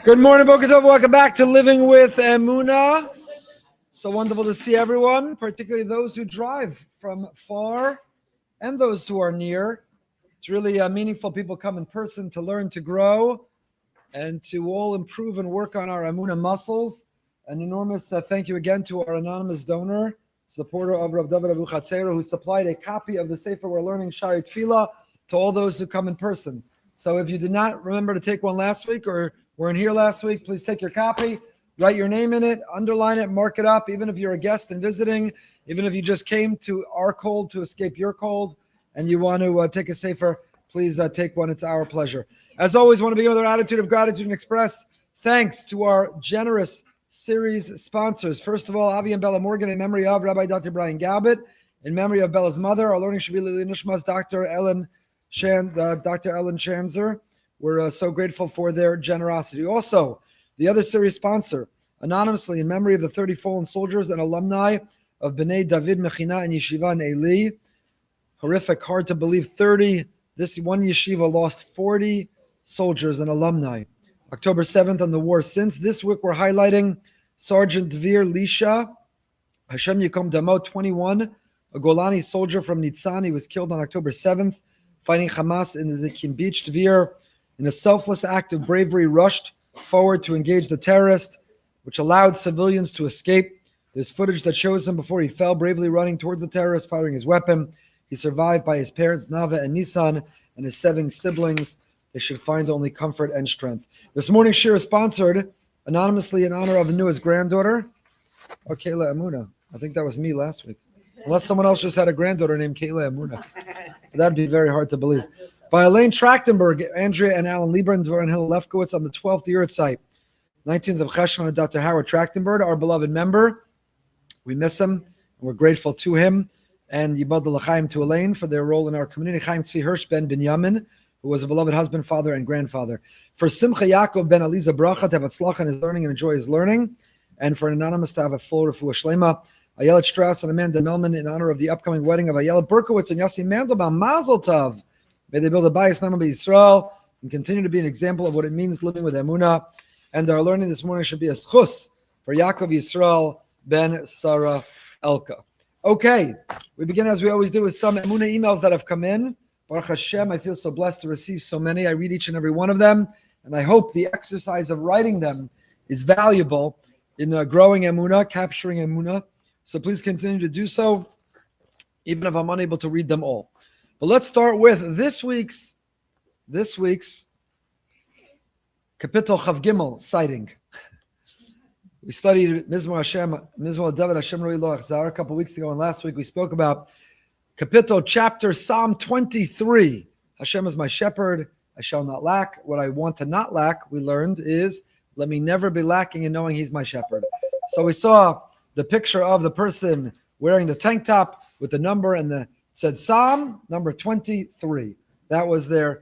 Good morning, Boker Tov. Welcome back to Living with Emunah. So wonderful to see everyone, particularly those who drive from far and those who are near. It's really meaningful. People come in person to learn, to grow, and to all improve and work on our Emunah muscles. An enormous thank you again to our anonymous donor, supporter of Rav David Abu Chatzera, who supplied a copy of the Sefer we're learning, Shiur Tefillah, to all those who come in person. So if you did not remember to take one last week or weren't here last week, please take your copy, write your name in it, underline it, mark it up. Even if you're a guest and visiting, even if you just came to our cold to escape your cold and you want to take a Sefer, please take one. It's our pleasure. As always, want to begin with our attitude of gratitude and express thanks to our generous series sponsors. First of all, Avi and Bella Morgan, in memory of Rabbi Dr. Brian Galbert, in memory of Bella's mother, our learning should be Lili Nishmas, Dr. Ellen Shanzer. We're so grateful for their generosity. Also, the other series sponsor, anonymously in memory of the 30 fallen soldiers and alumni of B'nai David Mechina and Yeshiva in Eli. Horrific, hard to believe. This one yeshiva lost 40 soldiers and alumni. October 7th on the war since. This week we're highlighting Sergeant Dvir Lisha, Hashem Yikom Damo, 21, a Golani soldier from Nitzan. He was killed on October 7th, fighting Hamas in the Zikim Beach. Dvir, in a selfless act of bravery, rushed forward to engage the terrorist, which allowed civilians to escape. There's footage that shows him before he fell, bravely running towards the terrorist, firing his weapon. He's survived by his parents, Nava and Nissan, and his 7 siblings. They should find only comfort and strength. This morning's shiur is sponsored anonymously in honor of Anua's granddaughter, Kayla Emunah. I think that was me last week. Unless someone else just had a granddaughter named Kayla Emunah. That'd be very hard to believe. By Elaine Trachtenberg, Andrea and Alan Lieber, and Dvorin Hill Lefkowitz on the 12th year at site. 19th of Cheshvan and Dr. Howard Trachtenberg, our beloved member. We miss him, and we're grateful to him. And Yibad L'chaim to Elaine for their role in our community. Chaim Tzvi Hirsch ben Binyamin, who was a beloved husband, father, and grandfather. For Simcha Yaakov ben Aliza Bracha to have Atzlacha in his learning and enjoy his learning. And for an anonymous to have a full refuah shlema. Ayelet Strauss and Amanda Melman in honor of the upcoming wedding of Ayelet Berkowitz and Yossi Mandelbaum. Mazel Tov. May they build a bayis nama b'Yisrael and continue to be an example of what it means living with Emunah. And our learning this morning should be a schus for Yaakov Yisrael ben Sarah Elka. Okay, we begin as we always do with some Emunah emails that have come in. Baruch Hashem, I feel so blessed to receive so many. I read each and every one of them, and I hope the exercise of writing them is valuable in growing Emunah, capturing Emunah. So please continue to do so, even if I'm unable to read them all. But let's start with this week's Kapitel Chav Gimel sighting. We studied Mizmor David Hashem Roi Lo Achzar a couple weeks ago, and last week we spoke about Kapitel chapter Psalm 23. Hashem is my shepherd, I shall not lack. What I want to not lack, we learned, is let me never be lacking in knowing He's my shepherd. So we saw the picture of the person wearing the tank top with the number and it said Psalm number 23. That was their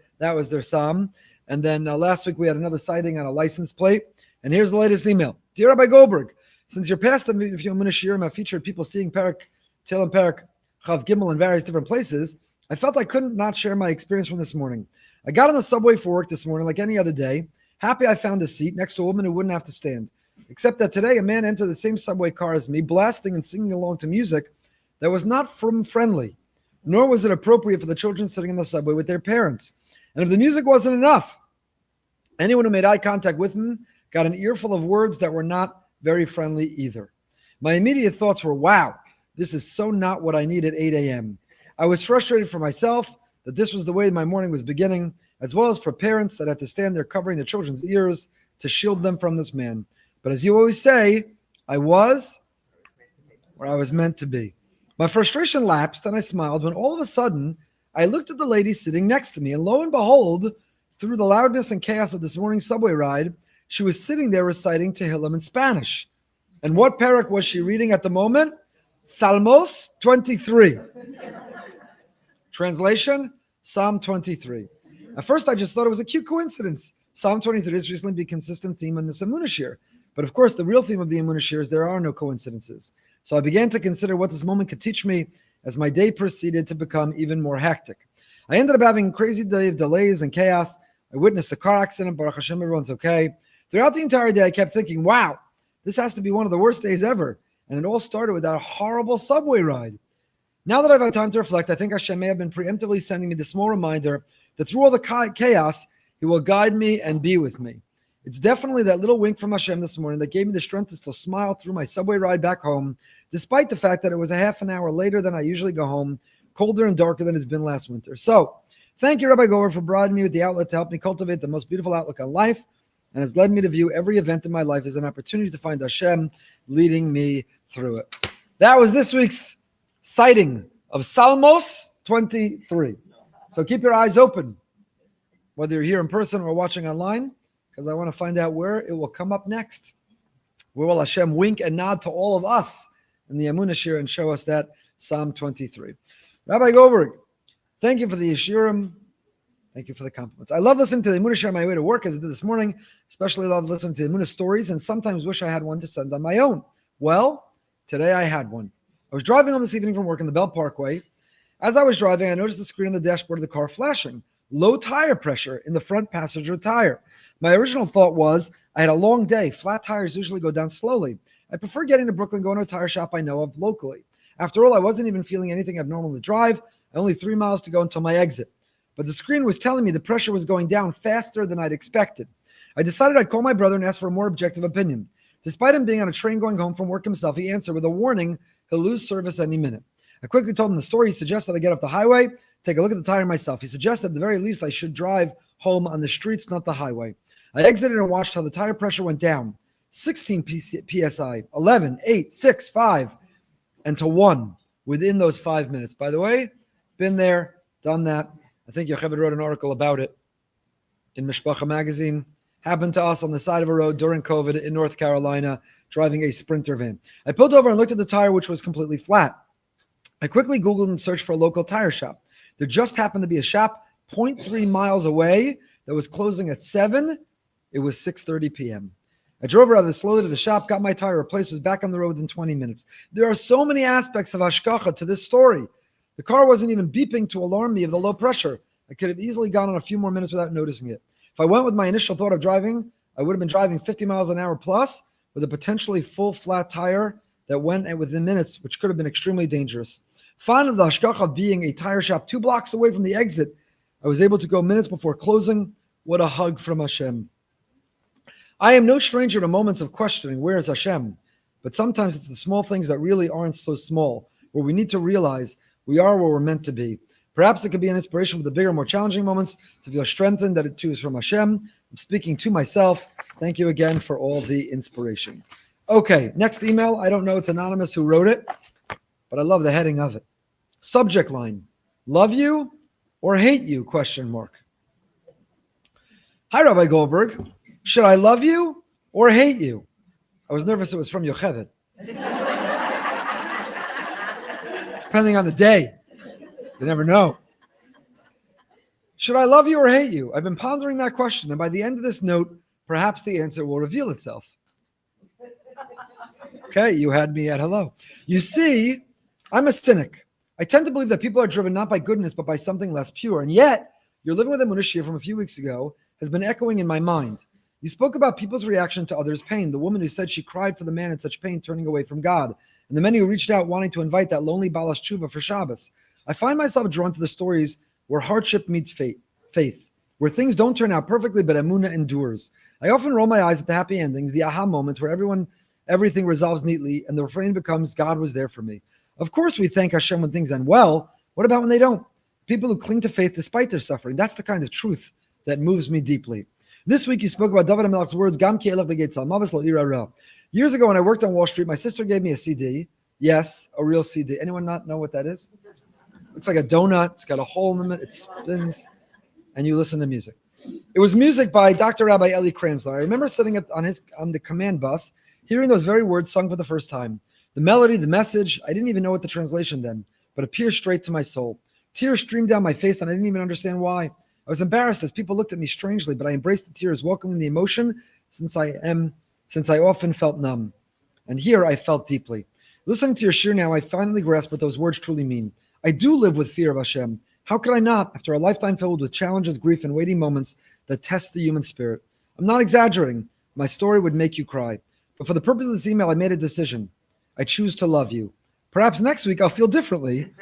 Psalm. And then last week we had another sighting on a license plate. And here's the latest email. Dear Rabbi Goldberg, since your past Emunah shiurim have featured people seeing Tehillim Perek Chav Gimel in various different places, I felt I couldn't not share my experience from this morning. I got on the subway for work this morning like any other day. Happy I found a seat next to a woman who wouldn't have to stand. Except that today a man entered the same subway car as me, blasting and singing along to music that was not friendly, nor was it appropriate for the children sitting in the subway with their parents. And if the music wasn't enough, anyone who made eye contact with him got an earful of words that were not very friendly either. My immediate thoughts were, wow, this is so not what I need at 8 a.m. I was frustrated for myself that this was the way my morning was beginning, as well as for parents that had to stand there covering their children's ears to shield them from this man. But as you always say, I was where I was meant to be. My frustration lapsed and I smiled when all of a sudden I looked at the lady sitting next to me, and lo and behold, through the loudness and chaos of this morning's subway ride, she was sitting there reciting Tehillim in Spanish. And what perek was she reading at the moment? Salmos 23. Translation, Psalm 23. At first I just thought it was a cute coincidence. Psalm 23 has recently been a consistent theme in this Emunah shiur. But of course, the real theme of the Emunah shiur is there are no coincidences. So I began to consider what this moment could teach me as my day proceeded to become even more hectic. I ended up having a crazy day of delays and chaos. I witnessed a car accident. Baruch Hashem, everyone's okay. Throughout the entire day, I kept thinking, wow, this has to be one of the worst days ever. And it all started with that horrible subway ride. Now that I've had time to reflect, I think Hashem may have been preemptively sending me the small reminder that through all the chaos, He will guide me and be with me. It's definitely that little wink from Hashem this morning that gave me the strength to still smile through my subway ride back home, despite the fact that it was a half an hour later than I usually go home, colder and darker than it's been last winter. So, thank you, Rabbi Goldberg, for providing me with the outlet to help me cultivate the most beautiful outlook on life, and has led me to view every event in my life as an opportunity to find Hashem leading me through it. That was this week's sighting of Salmos 23. So keep your eyes open, whether you're here in person or watching online, because I want to find out where it will come up next. Where will Hashem wink and nod to all of us in the Emunah shiur and show us that Psalm 23. Rabbi Goldberg, thank you for the shiurim. Thank you for the compliments. I love listening to the Emunah shiur on my way to work, as I did this morning. Especially love listening to the Emunah stories, and sometimes wish I had one to send on my own. Well, today I had one. I was driving home this evening from work on the Belt Parkway. As I was driving, I noticed the screen on the dashboard of the car flashing. Low tire pressure in the front passenger tire. My original thought was, I had a long day. Flat tires usually go down slowly. I prefer getting to Brooklyn, going to a tire shop I know of locally. After all, I wasn't even feeling anything abnormal to drive. Only 3 miles to go until my exit. But the screen was telling me the pressure was going down faster than I'd expected. I decided I'd call my brother and ask for a more objective opinion. Despite him being on a train going home from work himself, he answered with a warning he'll lose service any minute. I quickly told him the story. He suggested I get off the highway, take a look at the tire myself. He suggested at the very least I should drive home on the streets, not the highway. I exited and watched how the tire pressure went down. 16 psi, 11, 8, 6, 5, and to 1 within those 5 minutes. By the way, been there, done that. I think Yocheved wrote an article about it in Mishpacha magazine. Happened to us on the side of a road during COVID in North Carolina, driving a Sprinter van. I pulled over and looked at the tire, which was completely flat. I quickly Googled and searched for a local tire shop. There just happened to be a shop 0.3 miles away that was closing at 7. It was 6:30 p.m. I drove rather slowly to the shop, got my tire replaced, was back on the road within 20 minutes. There are so many aspects of hashgacha to this story. The car wasn't even beeping to alarm me of the low pressure. I could have easily gone on a few more minutes without noticing it. If I went with my initial thought of driving, I would have been driving 50 miles an hour plus with a potentially full flat tire that went within minutes, which could have been extremely dangerous. Fond of the hashgacha of being a tire shop 2 blocks away from the exit, I was able to go minutes before closing. What a hug from Hashem. I am no stranger to moments of questioning, where is Hashem? But sometimes it's the small things that really aren't so small, where we need to realize we are where we're meant to be. Perhaps it could be an inspiration for the bigger, more challenging moments to feel strengthened that it too is from Hashem. I'm speaking to myself. Thank you again for all the inspiration. Okay, next email. I don't know, it's anonymous who wrote it, but I love the heading of it. Subject line, love you or hate you, question mark. Hi, Rabbi Goldberg. Should I love you or hate you? I was nervous it was from Yocheved. Depending on the day. You never know. Should I love you or hate you? I've been pondering that question, and by the end of this note, perhaps the answer will reveal itself. Okay, you had me at hello. You see, I'm a cynic. I tend to believe that people are driven not by goodness, but by something less pure. And yet, your Living With Emunah shiur from a few weeks ago has been echoing in my mind. You spoke about people's reaction to others' pain, the woman who said she cried for the man in such pain turning away from God, and the many who reached out wanting to invite that lonely Balas Tshuva for Shabbos. I find myself drawn to the stories where hardship meets faith, where things don't turn out perfectly, but Emunah endures. I often roll my eyes at the happy endings, the aha moments where everything resolves neatly, and the refrain becomes, God was there for me. Of course, we thank Hashem when things end well. What about when they don't? People who cling to faith despite their suffering. That's the kind of truth that moves me deeply. This week, you spoke about David HaMelech's words, Gam ki elech b'geit tzal, mavis lo ira ra. Years ago, when I worked on Wall Street, my sister gave me a CD. Yes, a real CD. Anyone not know what that is? Looks like a donut. It's got a hole in it. It spins, and you listen to music. It was music by Dr. Rabbi Eli Kranzler. I remember sitting on the command bus, hearing those very words sung for the first time. The melody, the message, I didn't even know what the translation then, but it pierced straight to my soul. Tears streamed down my face, and I didn't even understand why. I was embarrassed as people looked at me strangely, but I embraced the tears, welcoming the emotion since I often felt numb. And here I felt deeply. Listening to your shiur now, I finally grasp what those words truly mean. I do live with fear of Hashem. How could I not, after a lifetime filled with challenges, grief, and weighty moments that test the human spirit? I'm not exaggerating. My story would make you cry. But for the purpose of this email, I made a decision. I choose to love you. Perhaps next week I'll feel differently.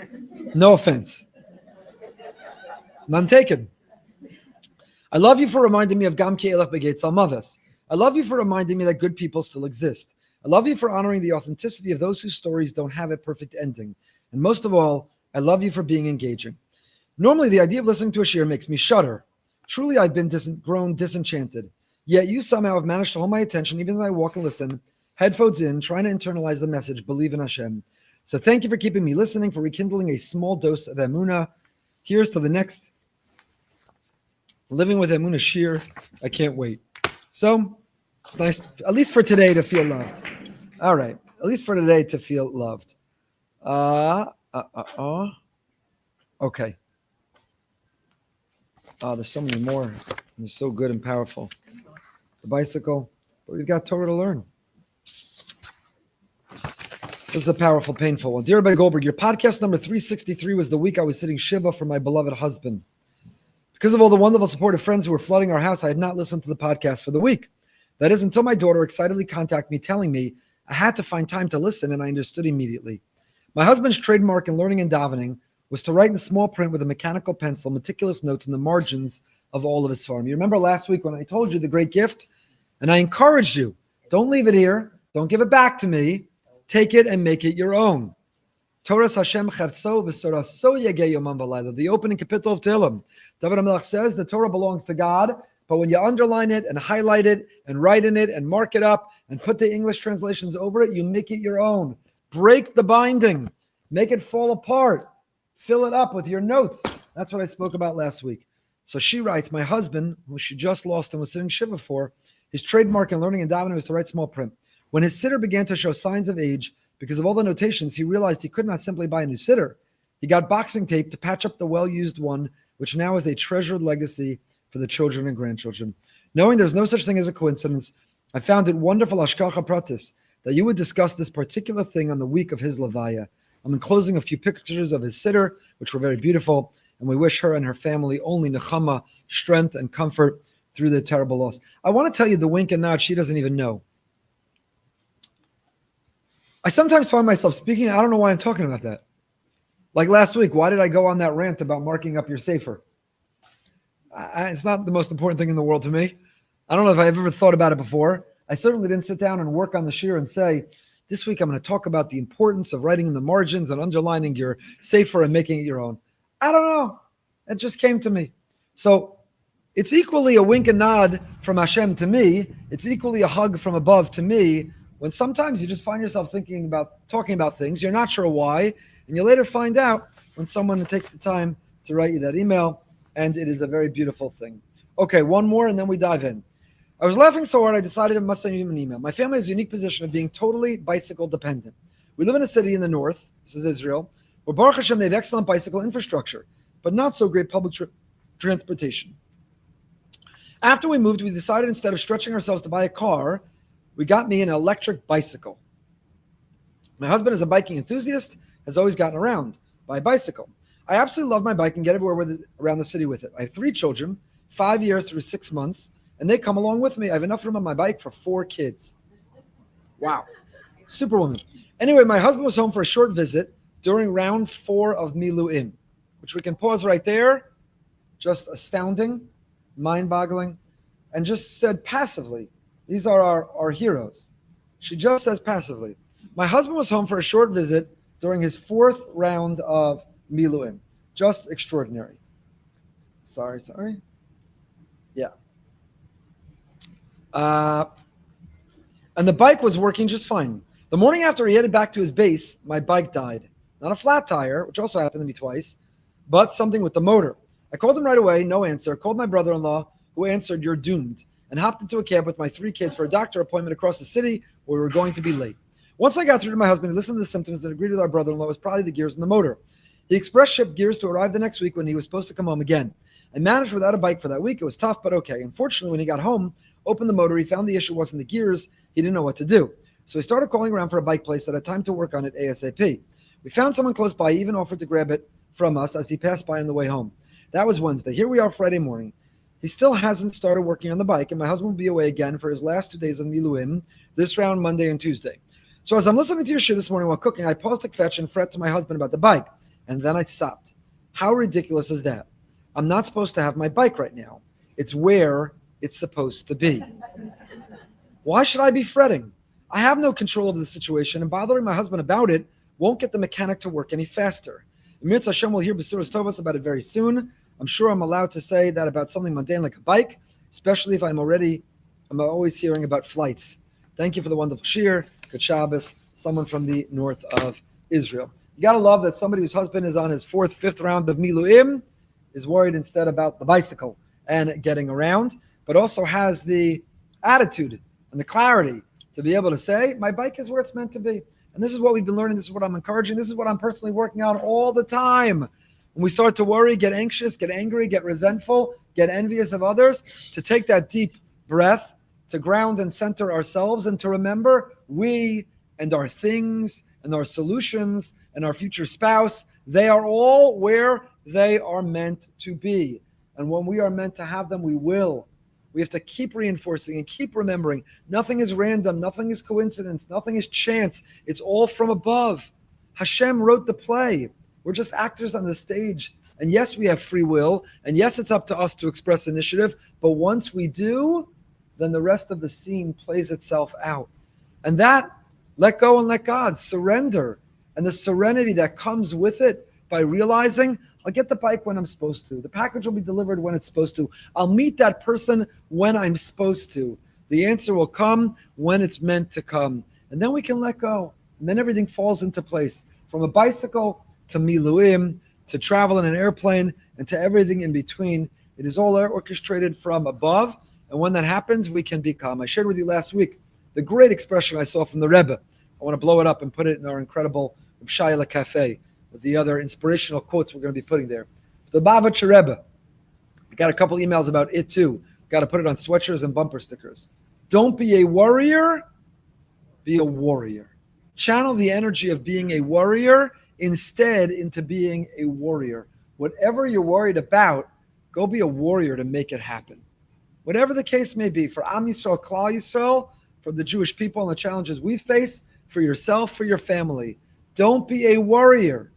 No offense. None taken. I love you for reminding me of Gam Ki Elech Begeitz Almavis. I love you for reminding me that good people still exist. I love you for honoring the authenticity of those whose stories don't have a perfect ending. And most of all, I love you for being engaging. Normally, the idea of listening to a shiur makes me shudder. Truly, I've been grown disenchanted. Yet you somehow have managed to hold my attention even as I walk and listen, headphones in, trying to internalize the message, believe in Hashem. So thank you for keeping me listening, for rekindling a small dose of Emunah. Here's to the next Living with Emunah shiur. I can't wait. So it's nice, at least for today, to feel loved. All right. At least for today to feel loved. Okay. There's so many more. They're so good and powerful. The bicycle. But we've got Torah to learn. This is a powerful, painful one. Dear Rabbi Goldberg, your podcast number 363 was the week I was sitting Shiva for my beloved husband. Because of all the wonderful supportive friends who were flooding our house, I had not listened to the podcast for the week. That is until my daughter excitedly contacted me telling me I had to find time to listen, and I understood immediately. My husband's trademark in learning and davening was to write in small print with a mechanical pencil meticulous notes in the margins of all of his farm. You remember last week when I told you the great gift? And I encouraged you, don't leave it here. Don't give it back to me. Take it and make it your own. Torah Hashem Chavtso v'Soraso Yegei Yomam V'Layla. The opening capital of Tehillim. David HaMelech says the Torah belongs to God, but when you underline it and highlight it and write in it and mark it up and put the English translations over it, you make it your own. Break the binding. Make it fall apart. Fill it up with your notes. That's what I spoke about last week. So she writes, my husband, who she just lost and was sitting Shiva for, his trademark in learning and davening was to write small print. When his sitter began to show signs of age, because of all the notations, he realized he could not simply buy a new sitter. He got boxing tape to patch up the well-used one, which now is a treasured legacy for the children and grandchildren. Knowing there's no such thing as a coincidence, I found it wonderful, Hashkacha Pratis, that you would discuss this particular thing on the week of his Levaya. I'm enclosing a few pictures of his sitter, which were very beautiful, and we wish her and her family only nechama, strength, and comfort through the terrible loss. I want to tell you the wink and nod she doesn't even know. I sometimes find myself speaking, I don't know why I'm talking about that. Like last week, why did I go on that rant about marking up your sefer? It's not the most important thing in the world to me. I don't know if I've ever thought about it before. I certainly didn't sit down and work on the shiur and say, this week I'm going to talk about the importance of writing in the margins and underlining your sefer and making it your own. I don't know. It just came to me. So it's equally a wink and nod from Hashem to me. It's equally a hug from above to me. When sometimes you just find yourself talking about things, you're not sure why, and you later find out when someone takes the time to write you that email, and it is a very beautiful thing. Okay, one more, and then we dive in. I was laughing so hard, I decided I must send you an email. My family has a unique position of being totally bicycle dependent. We live in a city in the north, this is Israel, where Baruch Hashem, they have excellent bicycle infrastructure, but not so great public transportation. After we moved, we decided instead of stretching ourselves to buy a car, we got me an electric bicycle. My husband is a biking enthusiast, has always gotten around by a bicycle. I absolutely love my bike and get everywhere around the city with it. I have 3 children, 5 years through 6 months, and they come along with me. I have enough room on my bike for 4 kids. Wow. Superwoman. Anyway, my husband was home for a short visit during round 4 of Miluim, which we can pause right there. Just astounding, mind-boggling, and just said passively, these are our heroes. She just says passively. My husband was home for a short visit during his 4th round of Miluim. Just extraordinary. Sorry. Yeah. And the bike was working just fine. The morning after he headed back to his base, my bike died. Not a flat tire, which also happened to me twice, but something with the motor. I called him right away, no answer. Called my brother-in-law, who answered, you're doomed, and hopped into a cab with my 3 kids for a doctor appointment across the city where we were going to be late. Once I got through to my husband, he listened to the symptoms and agreed with our brother-in-law it was probably the gears in the motor. He express shipped gears to arrive the next week when he was supposed to come home again. I managed without a bike for that week. It was tough, but okay. Unfortunately, when he got home, opened the motor, he found the issue wasn't the gears. He didn't know what to do. So he started calling around for a bike place that had time to work on it ASAP. We found someone close by. He even offered to grab it from us as he passed by on the way home. That was Wednesday. Here we are Friday morning. He still hasn't started working on the bike, and my husband will be away again for his last 2 days of Miluim, this round Monday and Tuesday. So as I'm listening to your shiur this morning while cooking, I paused to fetch and fret to my husband about the bike, and then I stopped. How ridiculous is that? I'm not supposed to have my bike right now. It's where it's supposed to be. Why should I be fretting? I have no control over the situation, and bothering my husband about it won't get the mechanic to work any faster. Emir Hashem will hear B'suras Tovos about it very soon. I'm sure I'm allowed to say that about something mundane like a bike, especially if I'm always hearing about flights. Thank you for the wonderful shiur. Good Shabbos. Someone from the north of Israel. You got to love that somebody whose husband is on his 4th, 5th round of Miluim is worried instead about the bicycle and getting around, but also has the attitude and the clarity to be able to say, my bike is where it's meant to be. And this is what we've been learning. This is what I'm encouraging. This is what I'm personally working on all the time. When we start to worry, get anxious, get angry, get resentful, get envious of others, to take that deep breath, to ground and center ourselves, and to remember we and our things and our solutions and our future spouse, they are all where they are meant to be. And when we are meant to have them, we will. We have to keep reinforcing and keep remembering. Nothing is random. Nothing is coincidence. Nothing is chance. It's all from above. Hashem wrote the play. We're just actors on the stage. And yes, we have free will. And yes, it's up to us to express initiative. But once we do, then the rest of the scene plays itself out. And that, let go and let God, surrender. And the serenity that comes with it by realizing, I'll get the bike when I'm supposed to. The package will be delivered when it's supposed to. I'll meet that person when I'm supposed to. The answer will come when it's meant to come. And then we can let go. And then everything falls into place. From a bicycle to Miluim, to travel in an airplane, and to everything in between. It is all orchestrated from above. And when that happens, we can be calm. I shared with you last week the great expression I saw from the Rebbe. I want to blow it up and put it in our incredible Shayla Cafe with the other inspirational quotes we're going to be putting there. The Bavitcher Rebbe. I got a couple emails about it too. Got to put it on sweatshirts and bumper stickers. Don't be a worrier, be a warrior. Channel the energy of being a warrior instead into being a warrior. Whatever you're worried about, go be a warrior to make it happen. Whatever the case may be, for Am Yisrael, Klal Yisrael, for the Jewish people and the challenges we face, for yourself, for your family. Don't be a worrier.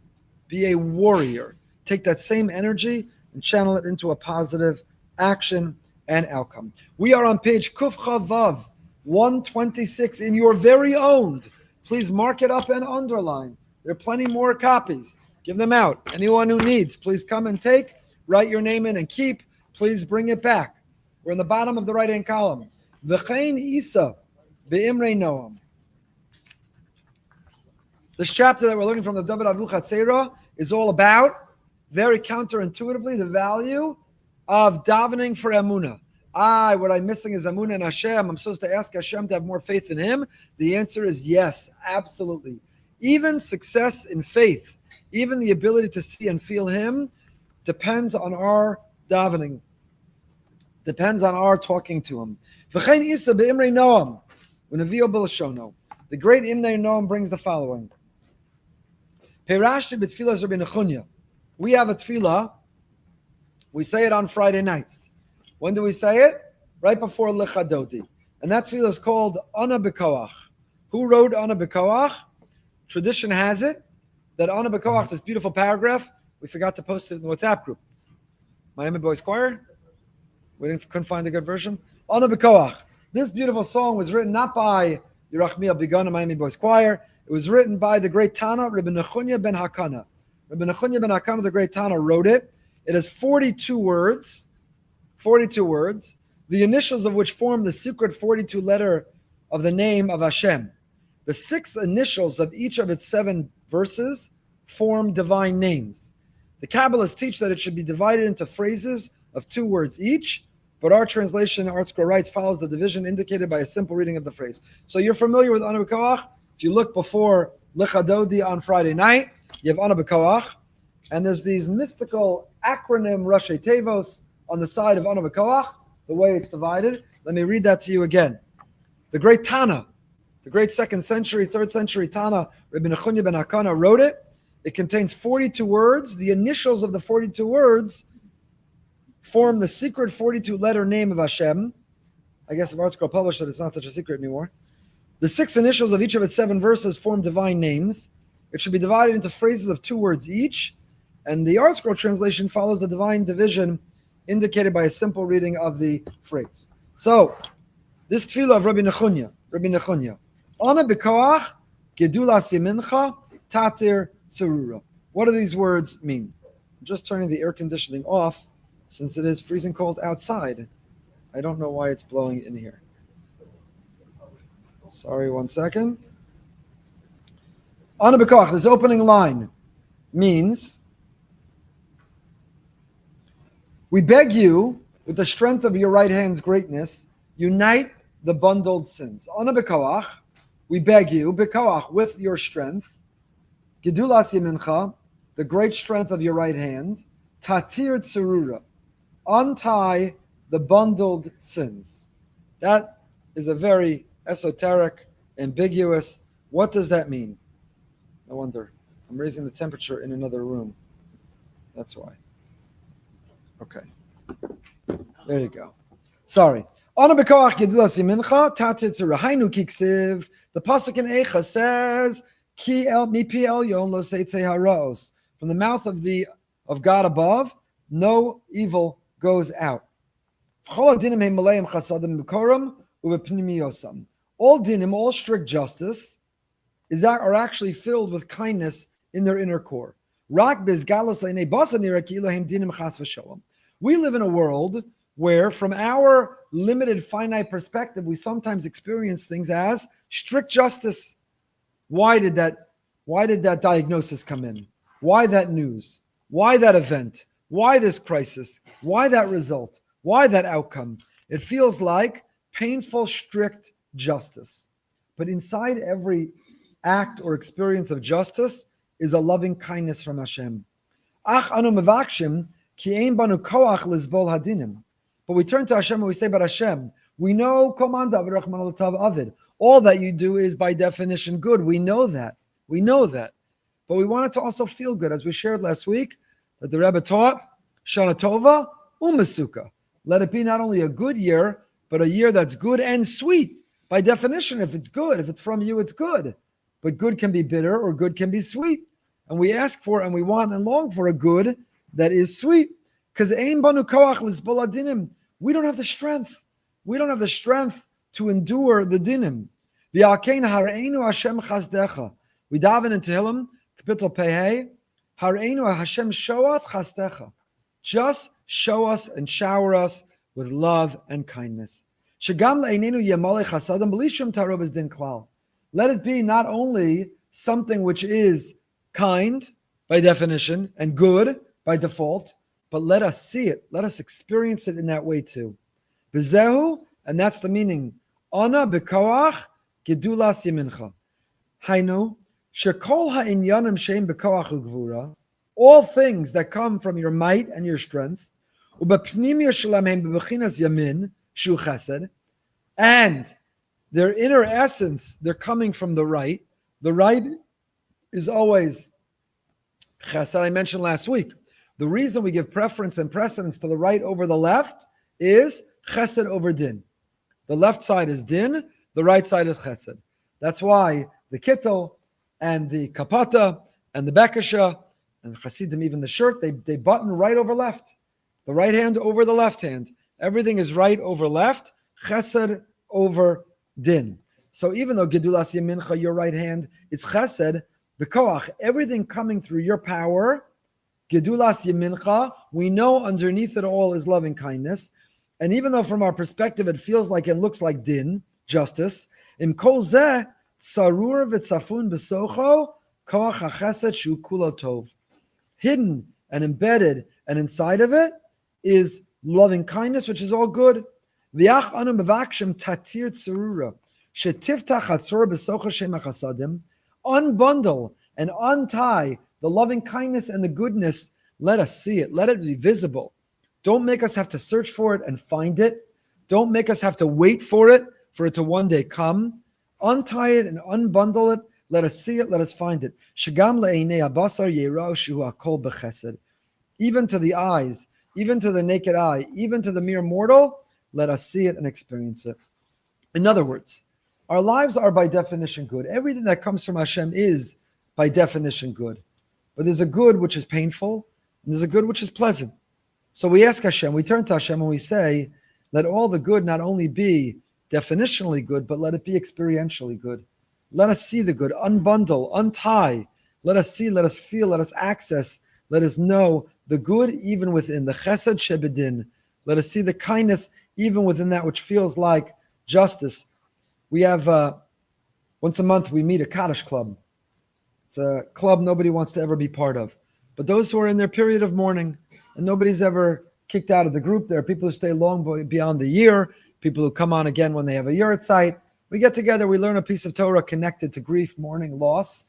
Be a warrior. Take that same energy and channel it into a positive action and outcome. We are on page Kuf Chavav 126 in your very own. Please mark it up and underline. There are plenty more copies. Give them out. Anyone who needs, please come and take. Write your name in and keep. Please bring it back. We're in the bottom of the right-hand column. V'chein Isa be'imrei Noam. This chapter that we're learning from the David Avu Chatzera is all about, very counterintuitively, the value of davening for Emunah. What I'm missing is Emunah and Hashem. I'm supposed to ask Hashem to have more faith in Him. The answer is yes, absolutely. Even success in faith, even the ability to see and feel Him, depends on our davening. Depends on our talking to Him. V'chein Isa be'imrei Noam, u'nevio b'lashono. The great Imnei Noam brings the following. Perashi b'tfilah Rabbi Nechunya. We have a tefillah. We say it on Friday nights. When do we say it? Right before Lechadodi. And that tefillah is called Ana B'Koach. Who wrote Ana B'Koach? Tradition has it that Ana B'Koach, this beautiful paragraph, we forgot to post it in the WhatsApp group. Miami Boys Choir? Couldn't find a good version. Ana B'Koach. This beautiful song was written not by Yerachmiel Begun of Miami Boys Choir. It was written by the great Tana, Rabbi Nechunya ben Hakana. Rabbi Nechunya ben Hakana, the great Tana, wrote it. It has 42 words. 42 words. The initials of which form the secret 42 letter of the name of Hashem. The 6 initials of each of its 7 verses form divine names. The Kabbalists teach that it should be divided into phrases of 2 words each, but our translation, Art Scroll writes, follows the division indicated by a simple reading of the phrase. So you're familiar with Ana B'Koach? If you look before Lechadodi on Friday night, you have Ana B'Koach, and there's these mystical acronym Rashi Tevos on the side of Ana B'Koach, the way it's divided. Let me read that to you again. The great Tana, the great 2nd century, 3rd century Tana, Rabbi Nechunya ben Hakana, wrote it. It contains 42 words. The initials of the 42 words form the secret 42-letter name of Hashem. I guess if ArtScroll published it, it's not such a secret anymore. The 6 initials of each of its 7 verses form divine names. It should be divided into phrases of 2 words each, and the ArtScroll translation follows the divine division indicated by a simple reading of the phrase. So, this tefillah of Rabbi Nechunya, Ana b'koach gedulas yemincha tatir tzarura. What do these words mean? I'm just turning the air conditioning off since it is freezing cold outside. I don't know why it's blowing in here. Sorry, 1 second. Ana b'koach, this opening line means, we beg you, with the strength of your right hand's greatness, unite the bundled sins. Ana b'koach, we beg you, b'koach, with your strength, gedulas yemincha, the great strength of your right hand, tatir tzarura, untie the bundled sins. That is a very esoteric, ambiguous. What does that mean? I wonder. I'm raising the temperature in another room. That's why. Okay. There you go. Sorry. Ana b'koach gedulas yemincha tatir tzarura. Hainu kiksiv. The pasuk in Eicha says, Ki el mipi elyon lo seitzei haraos. From the mouth of God above, no evil goes out. All dinim, all strict justice, are actually filled with kindness in their inner core. We live in a world where, from our limited, finite perspective, we sometimes experience things as strict justice. Why did that diagnosis come in? Why that news? Why that event? Why this crisis? Why that result? Why that outcome? It feels like painful, strict justice. But inside every act or experience of justice is a loving kindness from Hashem. But we turn to Hashem and we say, but Hashem, we know all that you do is by definition good. We know that. But we want it to also feel good. As we shared last week, that the Rebbe taught, Shana Tova u'Mesuka. Let it be not only a good year, but a year that's good and sweet. By definition, if it's good, if it's from you, it's good. But good can be bitter or good can be sweet. And we ask for and we want and long for a good that is sweet. Because we don't have the strength. We don't have the strength to endure the dinim. We daven in Tehillim, Kapitel Pehei, Hareinu Hashem, show us chasdecha. Just show us and shower us with love and kindness. Let it be not only something which is kind by definition and good by default, but let us see it. Let us experience it in that way too. B'zehu, and that's the meaning. Ana b'koach gedulas yemincha. Hainu, shekol ha'inyanim sheim b'koach u'gvura, all things that come from your might and your strength, u'b'pnimya shalem heim b'bechinas yamin shu chesed, and their inner essence, they're coming from the right. The right is always chesed. I mentioned last week, the reason we give preference and precedence to the right over the left is chesed over din. The left side is din, the right side is chesed. That's why the kittel and the kapata and the bekasha and the chasidim, even the shirt, they button right over left. The right hand over the left hand. Everything is right over left, chesed over din. So even though gedulas yemincha, your right hand, it's chesed, b'koach, everything coming through your power, gedulas yemincha, we know underneath it all is loving kindness. And even though from our perspective it feels like and looks like din, justice, im kol zeh, tsarur v'tzafun b'socho, koach hachesed shu kulo tov. Hidden and embedded and inside of it is loving kindness, which is all good. V'yach anu mevakshim tatir tzarura, shetiftach hatzor b'socho shem hachasadim, unbundle and untie the loving kindness and the goodness. Let us see it. Let it be visible. Don't make us have to search for it and find it. Don't make us have to wait for it to one day come. Untie it and unbundle it. Let us see it. Let us find it. Shagam le'einei habasar yerau shu hakol b'chesed. Even to the eyes, even to the naked eye, even to the mere mortal, let us see it and experience it. In other words, our lives are by definition good. Everything that comes from Hashem is by definition good. But there's a good which is painful, and there's a good which is pleasant. So we ask Hashem, we turn to Hashem and we say, let all the good not only be definitionally good, but let it be experientially good. Let us see the good, unbundle, untie. Let us see, let us feel, let us access, let us know the good even within the chesed shebedin. Let us see the kindness even within that which feels like justice. We have, once a month, we meet a Kaddish club. It's a club nobody wants to ever be part of. But those who are in their period of mourning, and nobody's ever kicked out of the group, there are people who stay long beyond the year, people who come on again when they have a yahrzeit. We get together, we learn a piece of Torah connected to grief, mourning, loss,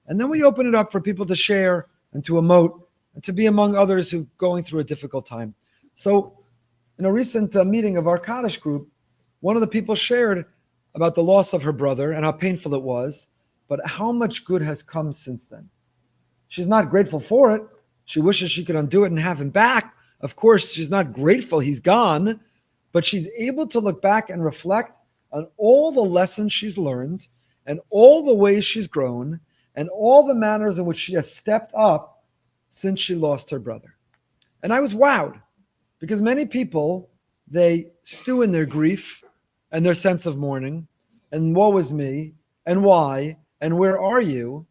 and then we open it up for people to share and to emote and to be among others who are going through a difficult time. So in a recent meeting of our Kaddish group, one of the people shared about the loss of her brother and how painful it was, but how much good has come since then. She's not grateful for it. She wishes she could undo it and have him back. Of course, she's not grateful he's gone, but she's able to look back and reflect on all the lessons she's learned and all the ways she's grown and all the manners in which she has stepped up since she lost her brother. And I was wowed, because many people, they stew in their grief and their sense of mourning, and woe is me, and why, and where are you,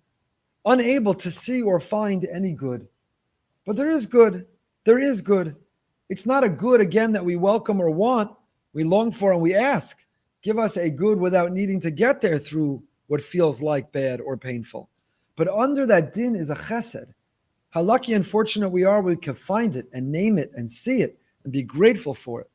unable to see or find any good. But there is good. There is good. It's not a good, again, that we welcome or want. We long for and we ask. Give us a good without needing to get there through what feels like bad or painful. But under that din is a chesed. How lucky and fortunate we are we can find it and name it and see it and be grateful for it.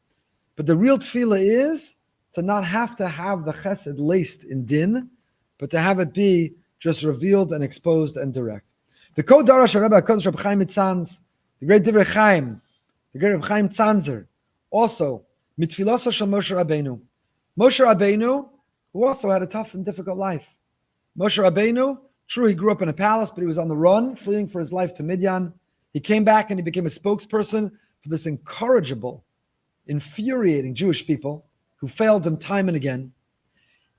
But the real tefillah is to not have to have the chesed laced in din, but to have it be just revealed and exposed and direct. The Kod Darash Rabbi Kodesh Chaim Tzanz, the great Divrei Chaim, the great Rabbi Chaim Tzanzer, also mitfiloso shel Moshe Rabbeinu. Moshe Rabbeinu, who also had a tough and difficult life. Moshe Rabbeinu, true, he grew up in a palace, but he was on the run, fleeing for his life to Midian. He came back and he became a spokesperson for this incorrigible, infuriating Jewish people who failed him time and again.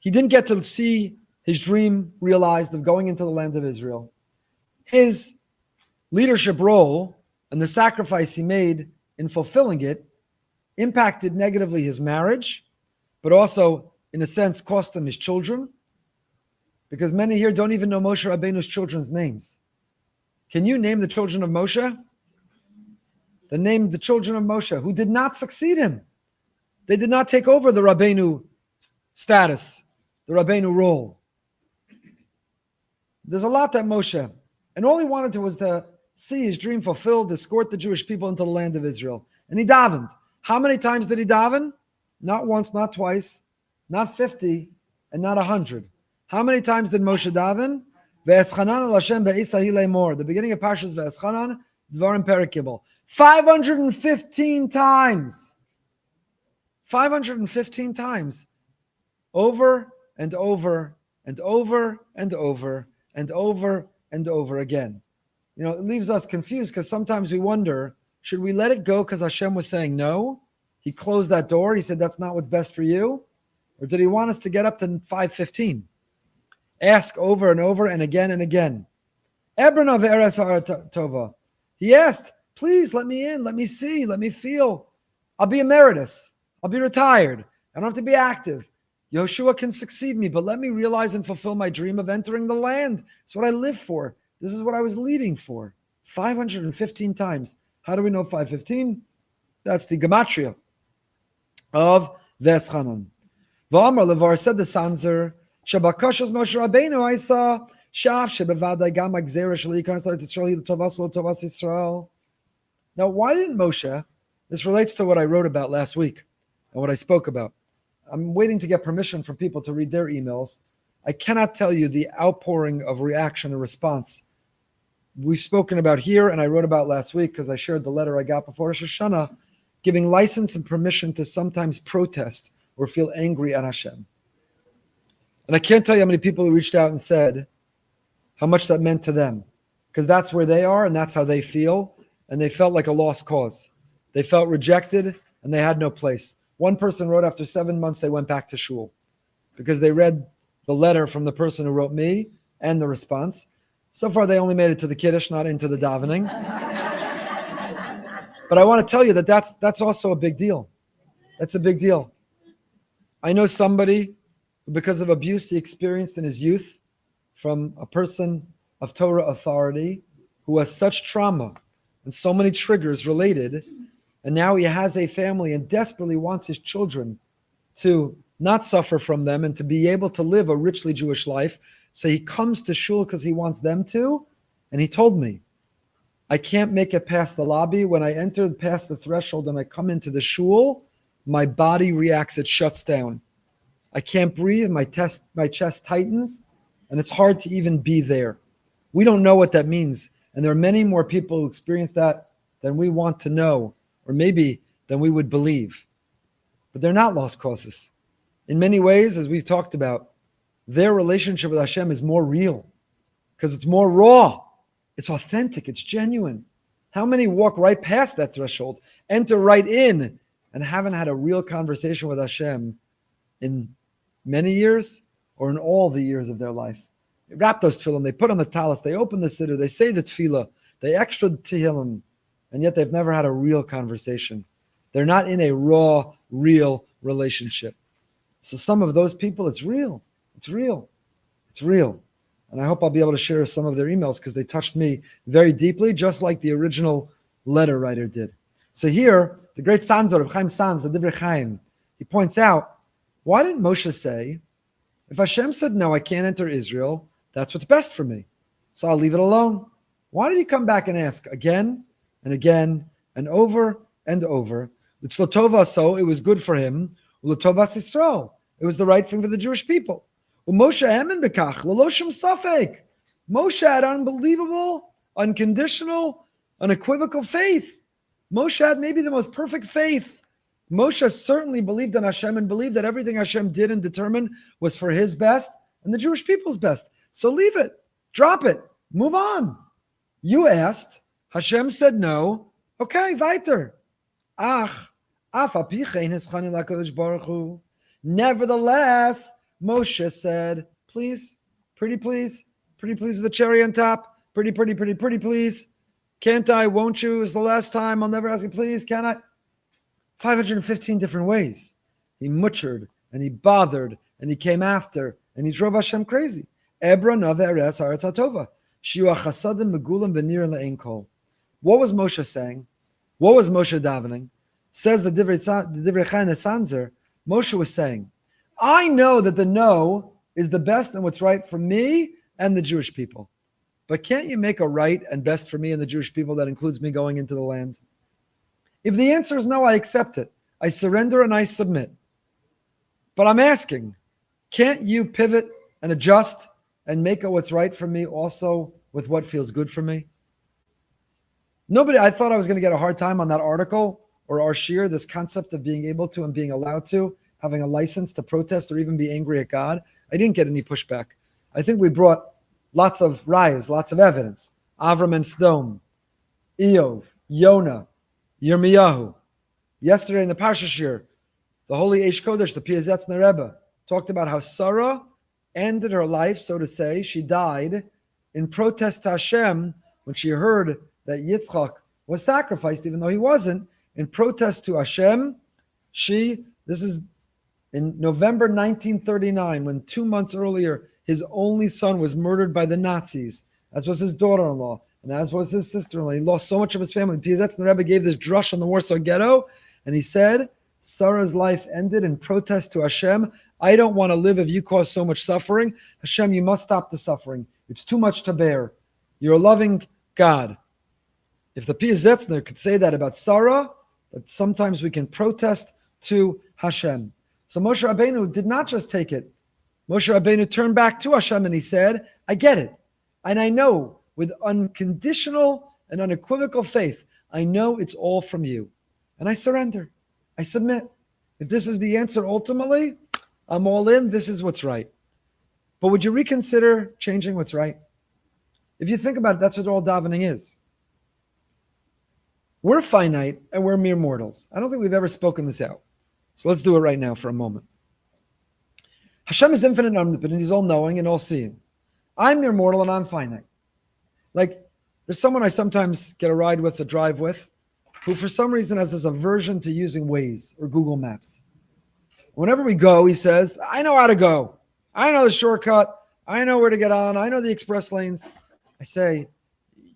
He didn't get to see his dream realized of going into the land of Israel. His leadership role and the sacrifice he made in fulfilling it impacted negatively his marriage, but also, in a sense, cost him his children, because many here don't even know Moshe Rabbeinu's children's names. Can you name the children of Moshe? The children of Moshe, who did not succeed him. They did not take over the Rabbeinu status, the Rabbeinu role. There's a lot that Moshe, and all he wanted to was to see his dream fulfilled, escort the Jewish people into the land of Israel. And he davened. How many times did he daven? Not once, not twice, not 50, and not 100. How many times did Moshe daven? Ve'eschanan al Hashem be'isa lemor. The beginning of Parshas Ve'eschanan, Dvarim Perek Gimel. 515 times. 515 times. Over and over and over and over and over and over again. You know, it leaves us confused because sometimes we wonder, should we let it go because Hashem was saying no? He closed that door. He said, that's not what's best for you. Or did he want us to get up to 5:15? Ask over and over and again and again. Ebrana ve'eres tova. He asked, please let me in, let me see, let me feel. I'll be emeritus. I'll be retired. I don't have to be active. Yoshua can succeed me, but let me realize and fulfill my dream of entering the land. It's what I live for. This is what I was leading for. 515 times. How do we know 515? That's the gematria of Veschanan. V'amar levar, said the Sanzer, Shabakashas Moshe Rabbeinu, I saw Shaf Shebevadai Gam Agzera Shali Yikanas Yisrael Tovas Lo Tovas Yisrael. Now, why didn't Moshe? This relates to what I wrote about last week and what I spoke about. I'm waiting to get permission from people to read their emails. I cannot tell you the outpouring of reaction and response we've spoken about here, and I wrote about last week because I shared the letter I got before Rosh Hashanah, giving license and permission to sometimes protest or feel angry at Hashem. And I can't tell you how many people who reached out and said how much that meant to them, because that's where they are and that's how they feel, and they felt like a lost cause. They felt rejected and they had no place. One person wrote after 7 months they went back to shul because they read the letter from the person who wrote me and the response. So far they only made it to the Kiddush, not into the davening. But I want to tell you that that's also a big deal. That's a big deal. I know somebody who, because of abuse he experienced in his youth from a person of Torah authority who has such trauma and so many triggers related, and now he has a family and desperately wants his children to not suffer from them and to be able to live a richly Jewish life. So he comes to shul because he wants them to. And he told me, I can't make it past the lobby. When I enter past the threshold and I come into the shul, my body reacts, it shuts down. I can't breathe, my chest tightens, and it's hard to even be there. We don't know what that means. And there are many more people who experience that than we want to know, or maybe than we would believe. But they're not lost causes. In many ways, as we've talked about, their relationship with Hashem is more real because it's more raw. It's authentic. It's genuine. How many walk right past that threshold, enter right in, and haven't had a real conversation with Hashem in many years or in all the years of their life? They wrap those tefillin, they put on the talis, they open the siddur, they say the tefillah, they extra tehillim, and yet they've never had a real conversation. They're not in a raw, real relationship. So some of those people, it's real. It's real. It's real. And I hope I'll be able to share some of their emails because they touched me very deeply, just like the original letter writer did. So here, the great Sanzor of Chaim Sanz, the Divrei Chaim, he points out, why didn't Moshe say, if Hashem said, no, I can't enter Israel, that's what's best for me, so I'll leave it alone? Why did he come back and ask again and again and over and over? So it was good for him. It was the right thing for the Jewish people. Moshe had unbelievable, unconditional, unequivocal faith. Moshe had maybe the most perfect faith. Moshe certainly believed in Hashem and believed that everything Hashem did and determined was for his best and the Jewish people's best. So leave it, drop it, move on. You asked, Hashem said no, okay, weiter. Nevertheless, Moshe said, please, pretty please with the cherry on top, pretty please. Can't I, won't you? It's the last time, I'll never ask you, please, can I? 515 different ways. He mutchered, and he bothered, and he came after, and he drove Hashem crazy. What was Moshe saying? What was Moshe davening? Says the Divrei Chaim Sanzer, Moshe was saying, I know that the no is the best and what's right for me and the Jewish people. But can't you make a right and best for me and the Jewish people that includes me going into the land? If the answer is no, I accept it. I surrender and I submit. But I'm asking, can't you pivot and adjust and make it what's right for me also with what feels good for me? I thought I was going to get a hard time on that article or our shiur, this concept of being able to and being allowed to, having a license to protest or even be angry at God. I didn't get any pushback. I think we brought lots of rayas, lots of evidence. Avram and Sdom, Eov, Yonah, Yirmiyahu. Yesterday in the Parsha shiur, the holy Eish Kodesh, the Piazetzner Rebbe, talked about how Sarah ended her life, so to say. She died in protest to Hashem when she heard that Yitzchak was sacrificed, even though he wasn't. In protest to Hashem, this is in November 1939, when 2 months earlier, his only son was murdered by the Nazis, as was his daughter-in-law, and as was his sister-in-law. He lost so much of his family. Piazetzner Rebbe gave this drush on the Warsaw Ghetto, and he said, Sarah's life ended in protest to Hashem. I don't want to live if you cause so much suffering. Hashem, you must stop the suffering. It's too much to bear. You're a loving God. If the Piazetzner could say that about Sarah, that sometimes we can protest to Hashem. So Moshe Rabbeinu did not just take it. Moshe Rabbeinu turned back to Hashem and he said, I get it. And I know with unconditional and unequivocal faith, I know it's all from you. And I surrender. I submit. If this is the answer ultimately, I'm all in. This is what's right. But would you reconsider changing what's right? If you think about it, that's what all davening is. We're finite and we're mere mortals. I don't think we've ever spoken this out. So let's do it right now for a moment. Hashem is infinite and omnipotent. He's all-knowing and all-seeing. I'm mere mortal and I'm finite. Like, there's someone I sometimes get a ride with, a drive with, who for some reason has this aversion to using Waze or Google Maps. Whenever we go, he says, I know how to go. I know the shortcut. I know where to get on. I know the express lanes. I say,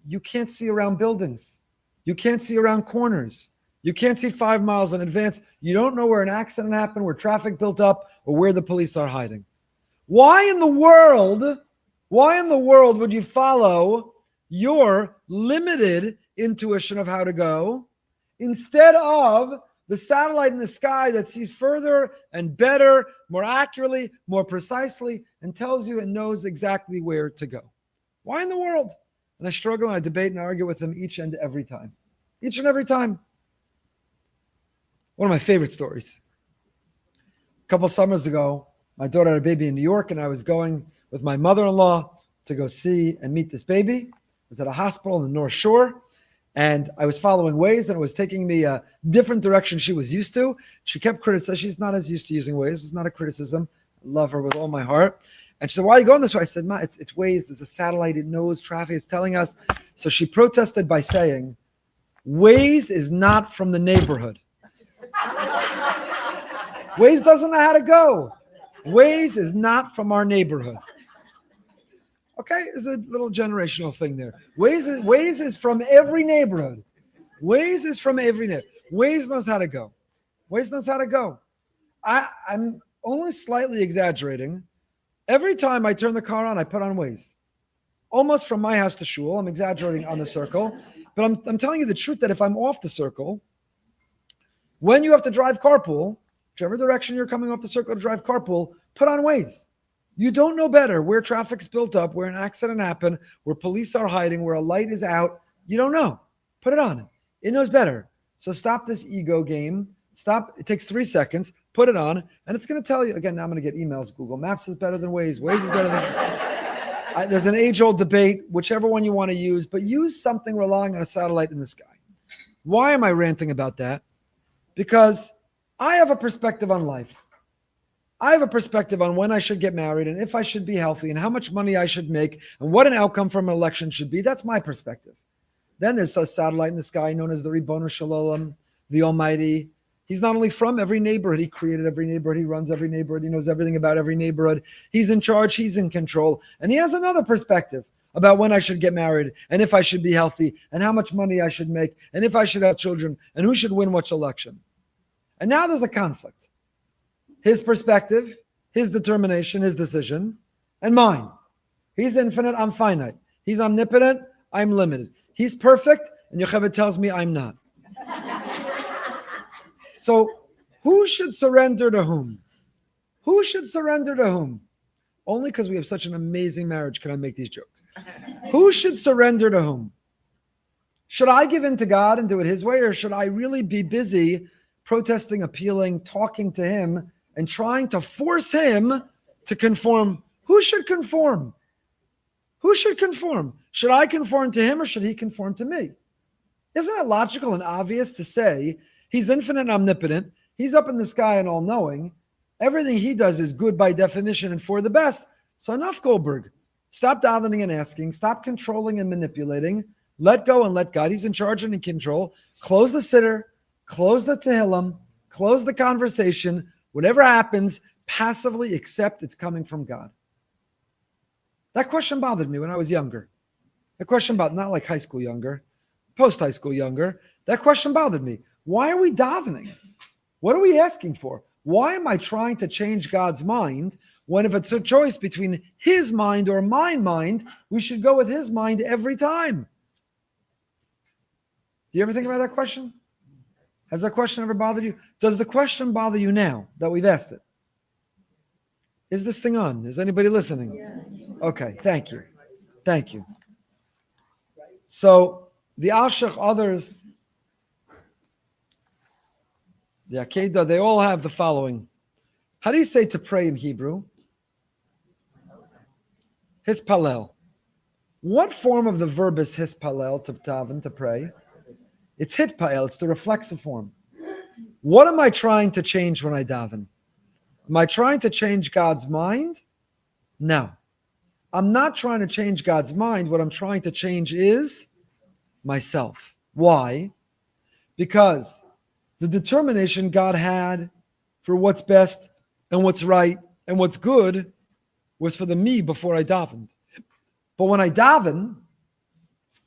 you can't see around buildings. You can't see around corners. You can't see 5 miles in advance. You don't know where an accident happened, where traffic built up, or where the police are hiding. Why in the world would you follow your limited intuition of how to go instead of the satellite in the sky that sees further and better, more accurately, more precisely, and tells you and knows exactly where to go? Why in the world? And I struggle and I debate and argue with him each and every time. Each and every time. One of my favorite stories. A couple summers ago, my daughter had a baby in New York, and I was going with my mother-in-law to go see and meet this baby. I was at a hospital in the North Shore, and I was following Waze, and it was taking me a different direction she was used to. She kept criticizing. She's not as used to using Waze. It's not a criticism. I love her with all my heart. And she said, why are you going this way? I said, Ma, it's Waze. There's a satellite. It knows traffic. It's telling us. So she protested by saying, Waze is not from the neighborhood. Waze doesn't know how to go. Waze is not from our neighborhood. Okay, there's a little generational thing there. Waze is from every neighborhood. Waze is from every neighborhood. Waze knows how to go. Waze knows how to go. I'm only slightly exaggerating. Every time I turn the car on, I put on Waze. Almost from my house to shul. I'm exaggerating on the circle. But I'm telling you the truth that if I'm off the circle, when you have to drive carpool, whichever direction you're coming off the circle to drive carpool, put on Waze. You don't know better where traffic's built up, where an accident happened, where police are hiding, where a light is out. You don't know. Put it on. It knows better. So stop this ego game. Stop. It takes 3 seconds. Put it on, and it's going to tell you. Again, now I'm going to get emails. Google Maps is better than Waze. Waze is better than... There's an age-old debate, whichever one you want to use, but use something relying on a satellite in the sky. Why am I ranting about that? Because I have a perspective on life. I have a perspective on when I should get married and if I should be healthy and how much money I should make and what an outcome from an election should be. That's my perspective. Then there's a satellite in the sky known as the Ribono Shel Olam, the Almighty. He's not only from every neighborhood, he created every neighborhood, he runs every neighborhood, he knows everything about every neighborhood. He's in charge, he's in control. And he has another perspective about when I should get married and if I should be healthy and how much money I should make and if I should have children and who should win which election. And now there's a conflict. His perspective, his determination, his decision, and mine. He's infinite, I'm finite. He's omnipotent, I'm limited. He's perfect, and Yocheved tells me I'm not. So who should surrender to whom? Who should surrender to whom? Only because we have such an amazing marriage can I make these jokes. Who should surrender to whom? Should I give in to God and do it his way, or should I really be busy protesting, appealing, talking to him, and trying to force him to conform? Who should conform? Who should conform? Should I conform to him or should he conform to me? Isn't it logical and obvious to say he's infinite and omnipotent, he's up in the sky and all-knowing, everything he does is good by definition and for the best. So enough, Goldberg. Stop davening and asking, stop controlling and manipulating, let go and let God. He's in charge and in control. Close the siddur, close the tehillim, close the conversation. Whatever happens, passively accept it's coming from God. That question bothered me when I was younger. That question bothered, not like high school younger, post-high school younger. That question bothered me. Why are we davening? What are we asking for? Why am I trying to change God's mind when if it's a choice between his mind or my mind, we should go with his mind every time? Do you ever think about that question? Has that question ever bothered you? Does the question bother you now that we've asked it? Is this thing on? Is anybody listening? Yes. Okay, thank you. Thank you. So the Alshach, others, the Akedah, they all have the following. How do you say to pray in Hebrew? Hispalel. What form of the verb is hispalel, to daven, to pray? It's hitpa'el. It's the reflexive form. What am I trying to change when I daven? Am I trying to change God's mind? No. I'm not trying to change God's mind. What I'm trying to change is myself. Why? Because the determination God had for what's best and what's right and what's good was for the me before I davened. But when I daven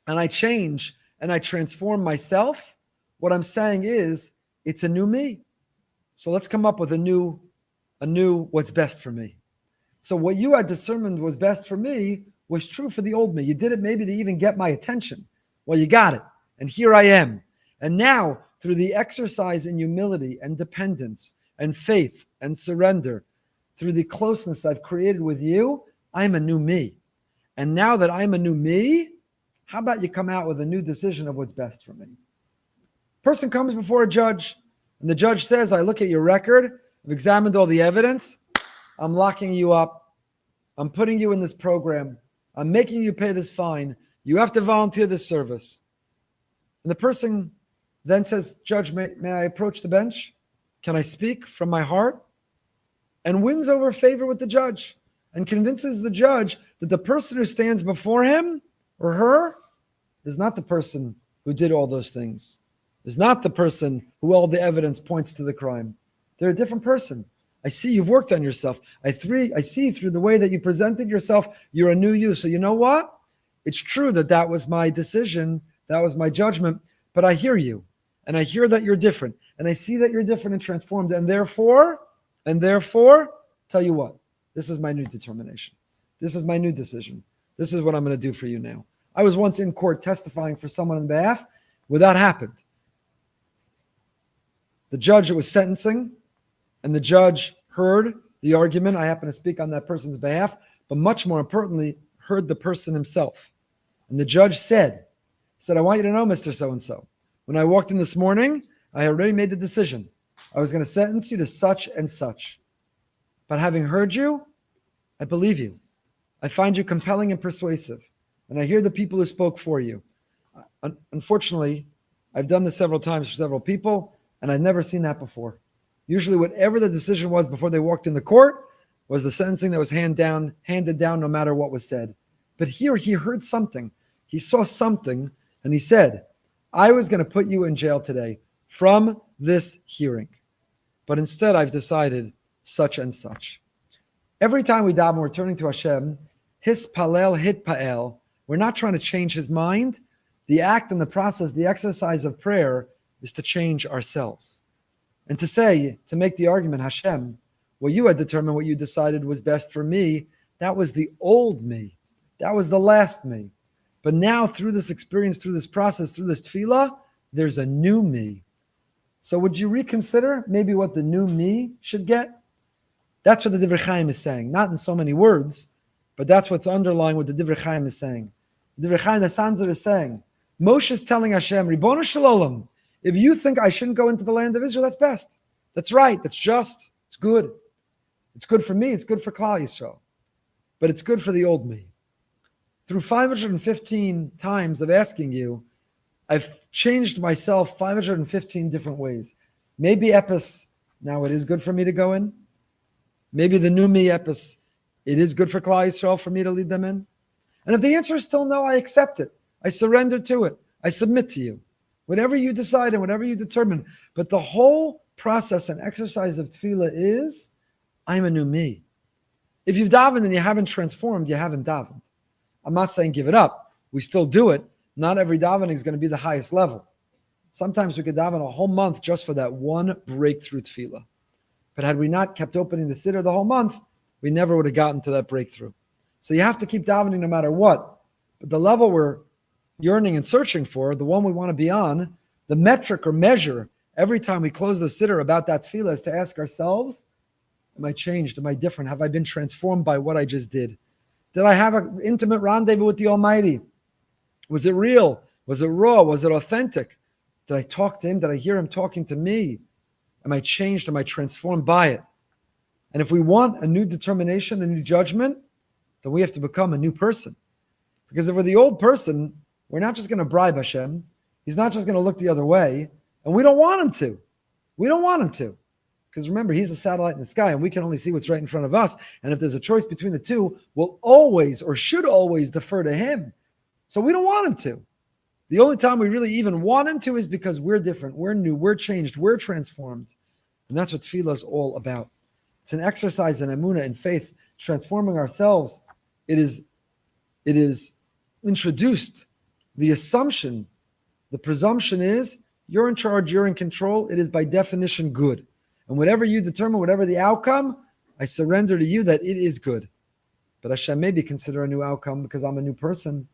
and I change and I transform myself, what I'm saying is it's a new me. So let's come up with a new what's best for me. So what you had determined was best for me was true for the old me. You did it maybe to even get my attention. Well, you got it. And here I am. And now, through the exercise in humility and dependence and faith and surrender, through the closeness I've created with you, I'm a new me. And now that I'm a new me, how about you come out with a new decision of what's best for me? Person comes before a judge, and the judge says, I look at your record, I've examined all the evidence, I'm locking you up, I'm putting you in this program, I'm making you pay this fine, you have to volunteer this service. And the person then says, Judge, may I approach the bench? Can I speak from my heart? And wins over favor with the judge and convinces the judge that the person who stands before him or her is not the person who did all those things, is not the person who all the evidence points to the crime. They're a different person. I see you've worked on yourself. I see through the way that you presented yourself, you're a new you. So you know what? It's true that was my decision, that was my judgment, but I hear you. And I hear that you're different. And I see that you're different and transformed. And therefore, tell you what, this is my new determination. This is my new decision. This is what I'm going to do for you now. I was once in court testifying for someone on behalf where that happened. The judge was sentencing, and the judge heard the argument. I happen to speak on that person's behalf, but much more importantly, heard the person himself. And the judge said, I want you to know, Mr. So-and-so, when I walked in this morning, I already made the decision. I was going to sentence you to such and such. But having heard you, I believe you. I find you compelling and persuasive. And I hear the people who spoke for you. Unfortunately, I've done this several times for several people, and I've never seen that before. Usually whatever the decision was before they walked in the court was the sentencing that was handed down no matter what was said. But here he heard something. He saw something, and he said, I was going to put you in jail today from this hearing. But instead I've decided such and such. Every time we daven, we're turning to Hashem, hispalel, hitpael. We're not trying to change his mind. The act and the process, the exercise of prayer is to change ourselves. And to make the argument, Hashem, well, you had determined what you decided was best for me. That was the old me. That was the last me. But now through this experience, through this process, through this tefillah, there's a new me. So would you reconsider maybe what the new me should get? That's what the Divrei Chaim is saying. Not in so many words, but that's what's underlying what the Divrei Chaim is saying. The Divrei Chaim Nasanzer is saying, Moshe is telling Hashem, Ribono Shalom, if you think I shouldn't go into the land of Israel, that's best. That's right. That's just. It's good. It's good for me. It's good for Klal Yisrael. But it's good for the old me. Through 515 times of asking you, I've changed myself 515 different ways. Maybe Epis, now it is good for me to go in. Maybe the new me Epis, it is good for Klal Yisrael for me to lead them in. And if the answer is still no, I accept it. I surrender to it. I submit to you. Whatever you decide and whatever you determine. But the whole process and exercise of tefillah is, I'm a new me. If you've davened and you haven't transformed, you haven't davened. I'm not saying give it up. We still do it. Not every davening is going to be the highest level. Sometimes we could daven a whole month just for that one breakthrough tefillah. But had we not kept opening the siddur the whole month, we never would have gotten to that breakthrough. So you have to keep davening no matter what. But the level we're yearning and searching for, the one we want to be on, the metric or measure every time we close the siddur about that tefillah is to ask ourselves, am I changed? Am I different? Have I been transformed by what I just did? Did I have an intimate rendezvous with the Almighty? Was it real? Was it raw? Was it authentic? Did I talk to him? Did I hear him talking to me? Am I changed? Am I transformed by it? And if we want a new determination, a new judgment, then we have to become a new person. Because if we're the old person, we're not just going to bribe Hashem. He's not just going to look the other way, and we don't want him to. We don't want him to. Because remember, he's a satellite in the sky, and we can only see what's right in front of us. And if there's a choice between the two, we'll always or should always defer to him. So we don't want him to. The only time we really even want him to is because we're different, we're new, we're changed, we're transformed. And that's what tefillah is all about. It's an exercise in emunah, in faith, transforming ourselves. It is introduced. The assumption, the presumption is, you're in charge, you're in control. It is by definition good. And whatever you determine, whatever the outcome, I surrender to you that it is good. But Hashem, maybe consider a new outcome because I'm a new person.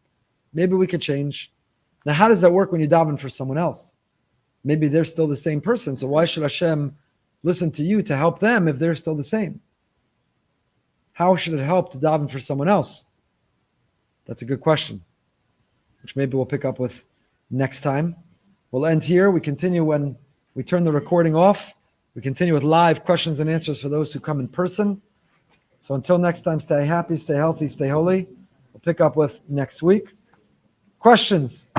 Maybe we could change. Now, how does that work when you daven for someone else? Maybe they're still the same person. So why should Hashem listen to you to help them if they're still the same? How should it help to daven for someone else? That's a good question, which maybe we'll pick up with next time. We'll end here. We continue when we turn the recording off. We continue with live questions and answers for those who come in person. So until next time, stay happy, stay healthy, stay holy. We'll pick up with next week. Questions?